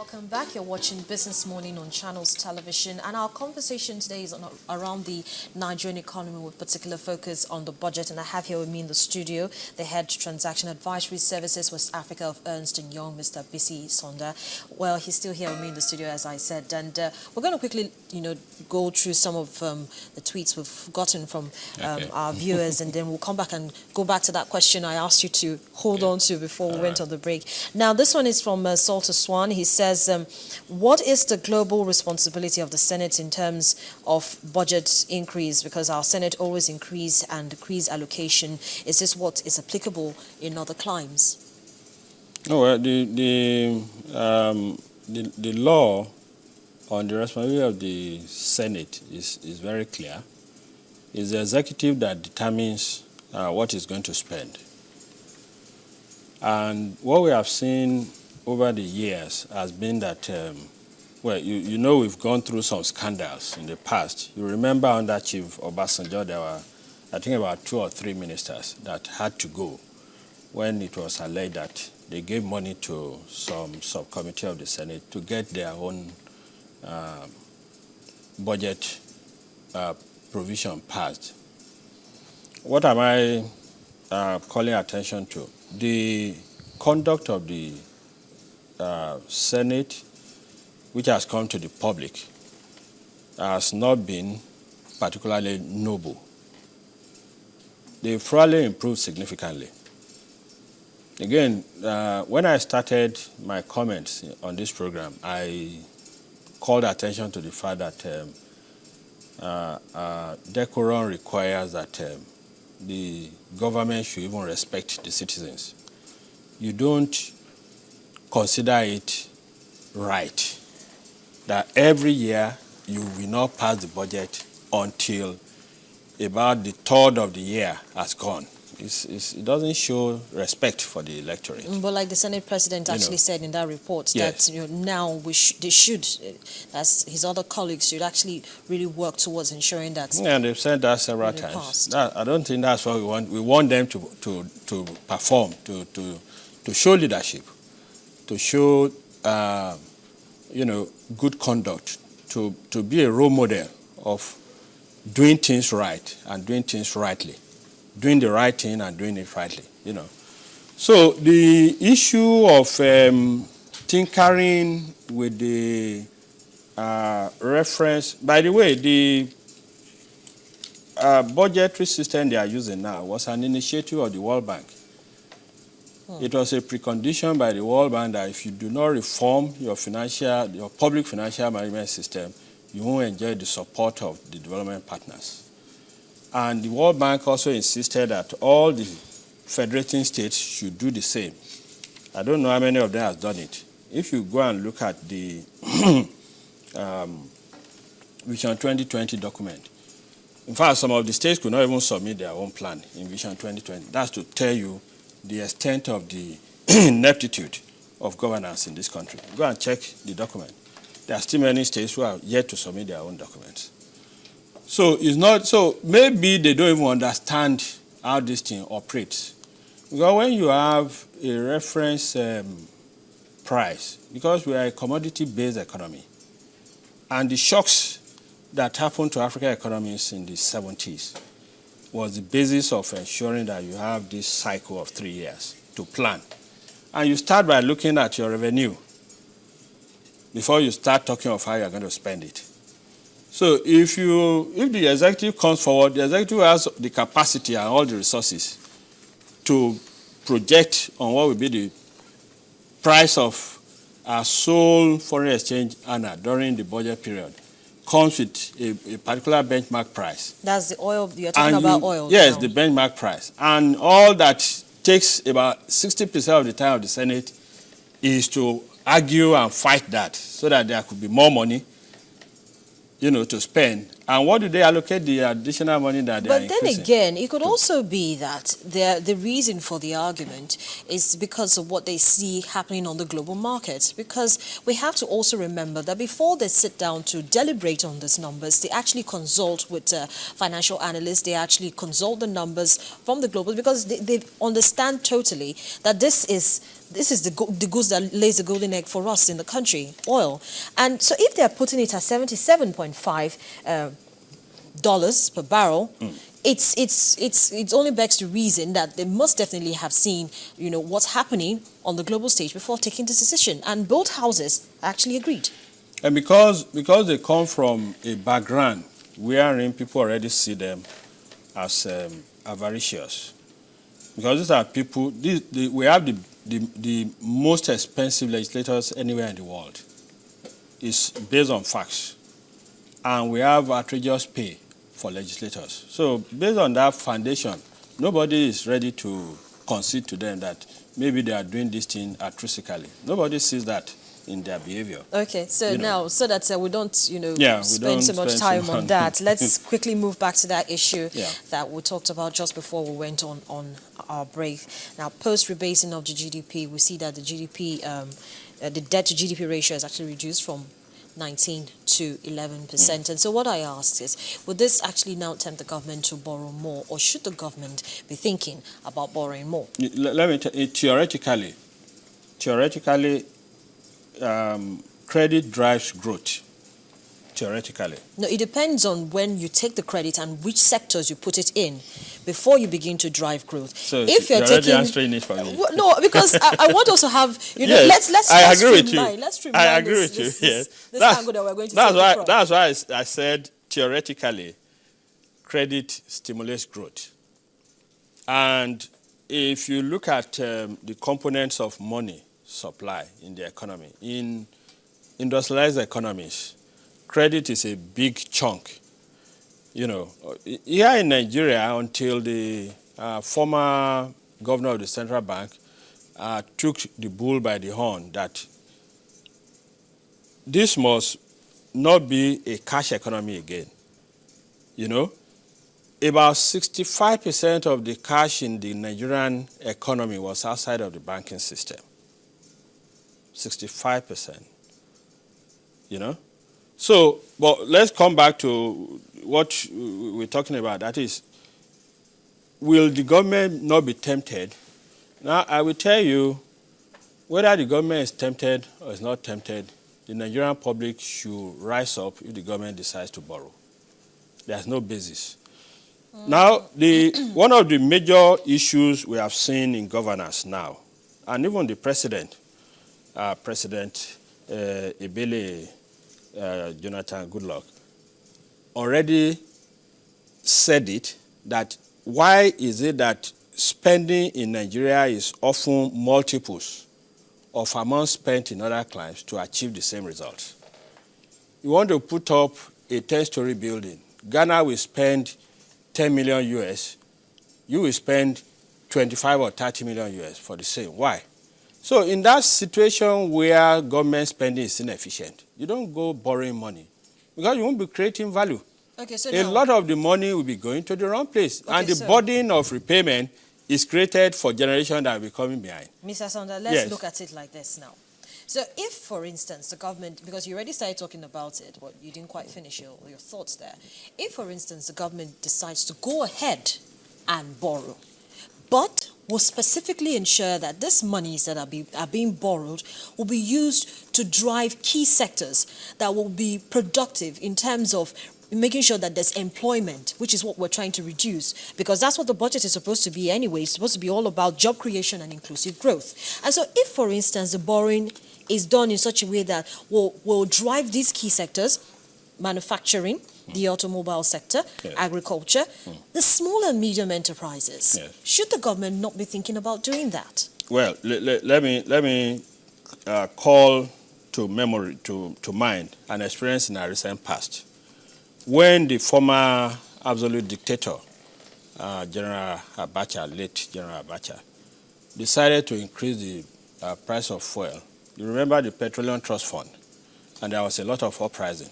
Welcome back. You're watching Business Morning on Channels Television, and our conversation today is around the Nigerian economy with particular focus on the budget. And I have here with me in the studio the Head Transaction Advisory Services West Africa of Ernst Young, Mr. Bisi Sanda. Well, he's still here with me in the studio, as I said, and we're going to quickly, go through some of the tweets we've gotten from our viewers, and then we'll come back and go back to that question I asked you to hold on to before we went on the break. Now, this one is from Salter Swan. He says, what is the global responsibility of the Senate in terms of budget increase? Because our Senate always increase and decrease allocation. Is this what is applicable in other climes? No, the law on the responsibility of the Senate is very clear. It's the executive that determines what it's going to spend. And what we have seen over the years has been that, we've gone through some scandals in the past. You remember under Chief Obasanjo, there were, I think, about 2 or 3 ministers that had to go when it was alleged that they gave money to some subcommittee of the Senate to get their own budget provision passed. What am I calling attention to? The conduct of the Senate, which has come to the public, has not been particularly noble. They've probably improved significantly. Again, when I started my comments on this program, I called attention to the fact that decorum requires that the government should even respect the citizens. You don't consider it right that every year you will not pass the budget until about the third of the year has gone. It doesn't show respect for the electorate. But like the Senate President actually said in that report, yes, that now they should, as his other colleagues, should actually really work towards ensuring that. Yeah, and they've said that several times. I don't think that's what we want. We want them to perform, to show leadership, to show good conduct, to be a role model of doing things right and doing things rightly. Doing the right thing and doing it rightly, So the issue of tinkering with the reference, by the way, the budgetary system they are using now was an initiative of the World Bank. It was a precondition by the World Bank that if you do not reform your public financial management system, you won't enjoy the support of the development partners. And the World Bank also insisted that all the federating states should do the same. I don't know how many of them have done it. If you go and look at the Vision 2020 document, in fact, some of the states could not even submit their own plan in Vision 2020. That's to tell you the extent of the ineptitude of governance in this country. Go and check the document. There are still many states who are yet to submit their own documents. So it's not so. Maybe they don't even understand how this thing operates. Because when you have a reference price, because we are a commodity-based economy, and the shocks that happened to African economies in the 70s was the basis of ensuring that you have this cycle of 3 years to plan, and you start by looking at your revenue before you start talking of how you are going to spend it. So if the executive comes forward, the executive has the capacity and all the resources to project on what will be the price of our sole foreign exchange earner during the budget period, comes with a particular benchmark price. That's the oil, you're talking about oil. Yes, now. The benchmark price. And all that takes about 60% of the time of the Senate is to argue and fight that so that there could be more money to spend. And what do they allocate the additional money that they are increasing? But then again, it could also be that the reason for the argument is because of what they see happening on the global markets. Because we have to also remember that before they sit down to deliberate on these numbers, they actually consult with financial analysts. They actually consult the numbers from the global, because they understand totally that this is this is the goose that lays the golden egg for us in the country, oil. And so if they're putting it at $77.5 dollars per barrel, it's only begs to reason that they must definitely have seen, what's happening on the global stage before taking this decision. And both houses actually agreed. And because they come from a background wherein people already see them as avaricious. Because these are people, we have the most expensive legislators anywhere in the world. It's based on facts. And we have outrageous pay for legislators. So based on that foundation, nobody is ready to concede to them that maybe they are doing this thing altruistically. Nobody sees that in their behavior. Okay, so now, so that we don't, spend so much spend time on that, let's quickly move back to that issue that we talked about just before we went on our break. Now, post-rebasing of the GDP, we see that the GDP, the debt to GDP ratio is actually reduced from 19 to 11%. And so what I asked is, would this actually now tempt the government to borrow more, or should the government be thinking about borrowing more? Let me tell you, theoretically, credit drives growth. Theoretically. No, it depends on when you take the credit and which sectors you put it in before you begin to drive growth. So if you're already taking answering it for me. No, because I want also have Yes, let's I agree with you. Let's streamline. I agree with you. Yes, this angle that we're going to. That's why I said theoretically, credit stimulates growth. And if you look at the components of money supply in the economy, in industrialized economies, credit is a big chunk. Here in Nigeria, until the former governor of the central bank took the bull by the horn that this must not be a cash economy again. About 65% of the cash in the Nigerian economy was outside of the banking system. 65%. So, but let's come back to what we're talking about. That is, will the government not be tempted? Now, I will tell you, whether the government is tempted or is not tempted, the Nigerian public should rise up if the government decides to borrow. There's no basis. Now, one of the major issues we have seen in governance now, and even the President Ebele Jonathan Goodluck, already said it, that why is it that spending in Nigeria is often multiples of amount spent in other climes to achieve the same results? You want to put up a 10-story building. Ghana will spend 10 million US. You will spend 25 or 30 million US for the same. Why? So in that situation where government spending is inefficient, you don't go borrowing money because you won't be creating value. Okay, so a lot of the money will be going to the wrong place. Okay, and the burden of repayment is created for generations that will be coming behind. Mr. Sanda, let's look at it like this now. So if, for instance, the government, because you already started talking about it, but you didn't quite finish your thoughts there. If, for instance, the government decides to go ahead and borrow, but will specifically ensure that these monies that are being borrowed will be used to drive key sectors that will be productive in terms of making sure that there's employment, which is what we're trying to reduce, because that's what the budget is supposed to be anyway. It's supposed to be all about job creation and inclusive growth. And so if, for instance, the borrowing is done in such a way that will drive these key sectors, manufacturing, the automobile sector, agriculture, the small and medium enterprises. Should the government not be thinking about doing that? Well, let me call to memory, to mind, an experience in our recent past. When the former absolute dictator, General Abacha, late General Abacha, decided to increase the price of fuel, you remember the Petroleum Trust Fund, and there was a lot of uprising.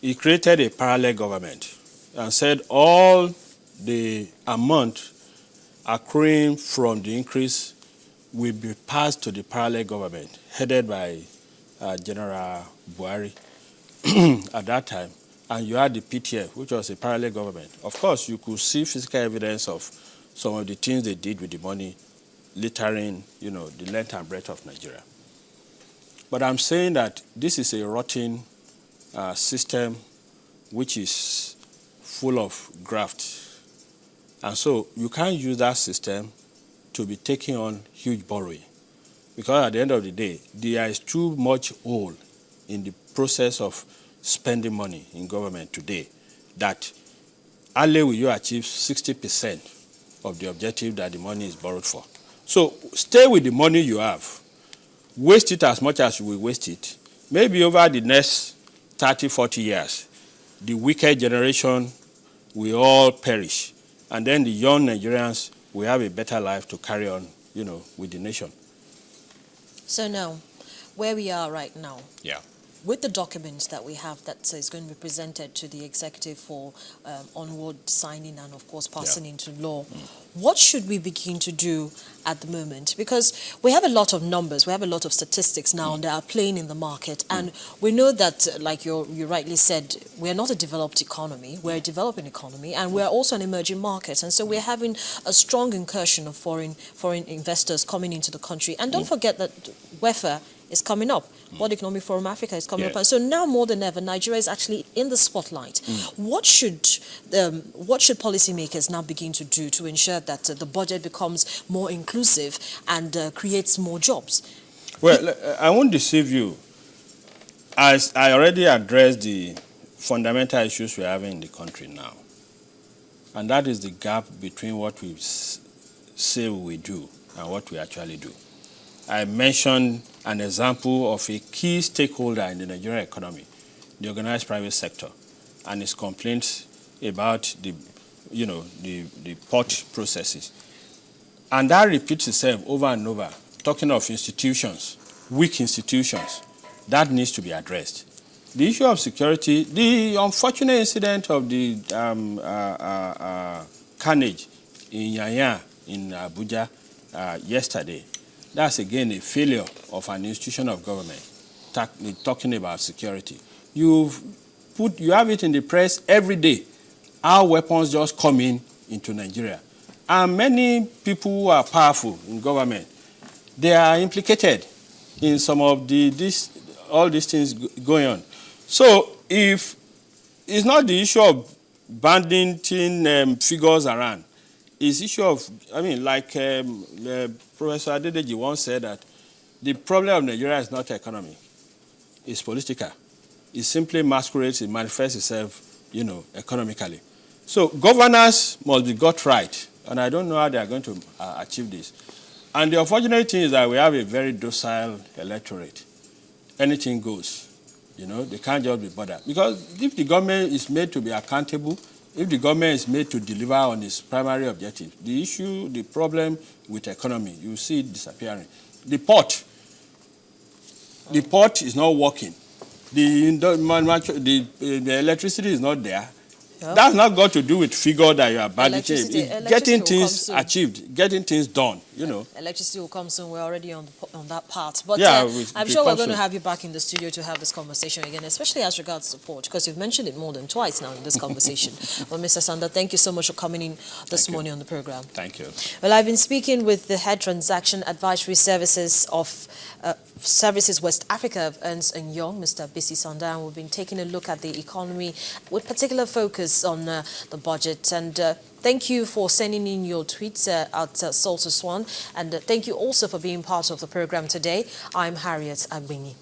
He created a parallel government and said all the amount accruing from the increase will be passed to the parallel government, headed by General Buhari at that time. And you had the Pt3, which was a parallel government. Of course, you could see physical evidence of some of the things they did with the money littering, the length and breadth of Nigeria. But I'm saying that this is a rotten system which is full of graft. And so you can't use that system to be taking on huge borrowing. Because at the end of the day, there is too much hole in the process of spending money in government today that only will you achieve 60% of the objective that the money is borrowed for. So stay with the money you have. Waste it as much as you will waste it. Maybe over the next 30, 40 years, the wicked generation will all perish. And then the young Nigerians will have a better life to carry on, with the nation. So now, where we are right now, yeah, with the documents that we have that is going to be presented to the executive for onward signing and, of course, passing into law, what should we begin to do at the moment? Because we have a lot of numbers, we have a lot of statistics now that are playing in the market, and we know that, like you rightly said, we're not a developed economy, we're a developing economy, and we're also an emerging market, and so we're having a strong incursion of foreign investors coming into the country. And don't forget that WEFA is coming up. World Economic Forum Africa is coming up. And so now more than ever, Nigeria is actually in the spotlight. What should policymakers now begin to do to ensure that the budget becomes more inclusive and creates more jobs? Well, I won't deceive you. As I already addressed the fundamental issues we're having in the country now, and that is the gap between what we say we do and what we actually do. I mentioned an example of a key stakeholder in the Nigerian economy, the organized private sector, and its complaints about the port processes. And that repeats itself over and over, talking of institutions, weak institutions. That needs to be addressed. The issue of security, the unfortunate incident of the carnage in Yanya in Abuja yesterday, that's again a failure of an institution of government talking about security. You have it in the press every day, how weapons just come into Nigeria. And many people who are powerful in government, they are implicated in some of all these things going on. So if it's not the issue of banding figures around, it's issue of, Professor Adedeji once said that the problem of Nigeria is not economy, it's political. It simply masquerades, it manifests itself, economically. So governance must be got right, and I don't know how they are going to achieve this. And the unfortunate thing is that we have a very docile electorate. Anything goes, they can't just be bothered. Because if the government is made to be accountable, if the government is made to deliver on its primary objective, the problem with economy, you see it disappearing. The port is not working. The electricity is not there. Yep. That's not got to do with figure that you are budgeting. Getting things achieved, getting things done, Electricity will come soon. We're already on that part. But I'm sure we're going to have you back in the studio to have this conversation again, especially as regards support, because you've mentioned it more than twice now in this conversation. Well, Mr. Sanda, thank you so much for coming in this morning on the program. Thank you. Well, I've been speaking with the Head Transaction Advisory Services of Services West Africa of Ernst Young, Mr. Bisi Sanda, and we've been taking a look at the economy with particular focus on the budget. And thank you for sending in your tweets at Salter Swan, and thank you also for being part of the program today. I'm Harriet Agbini.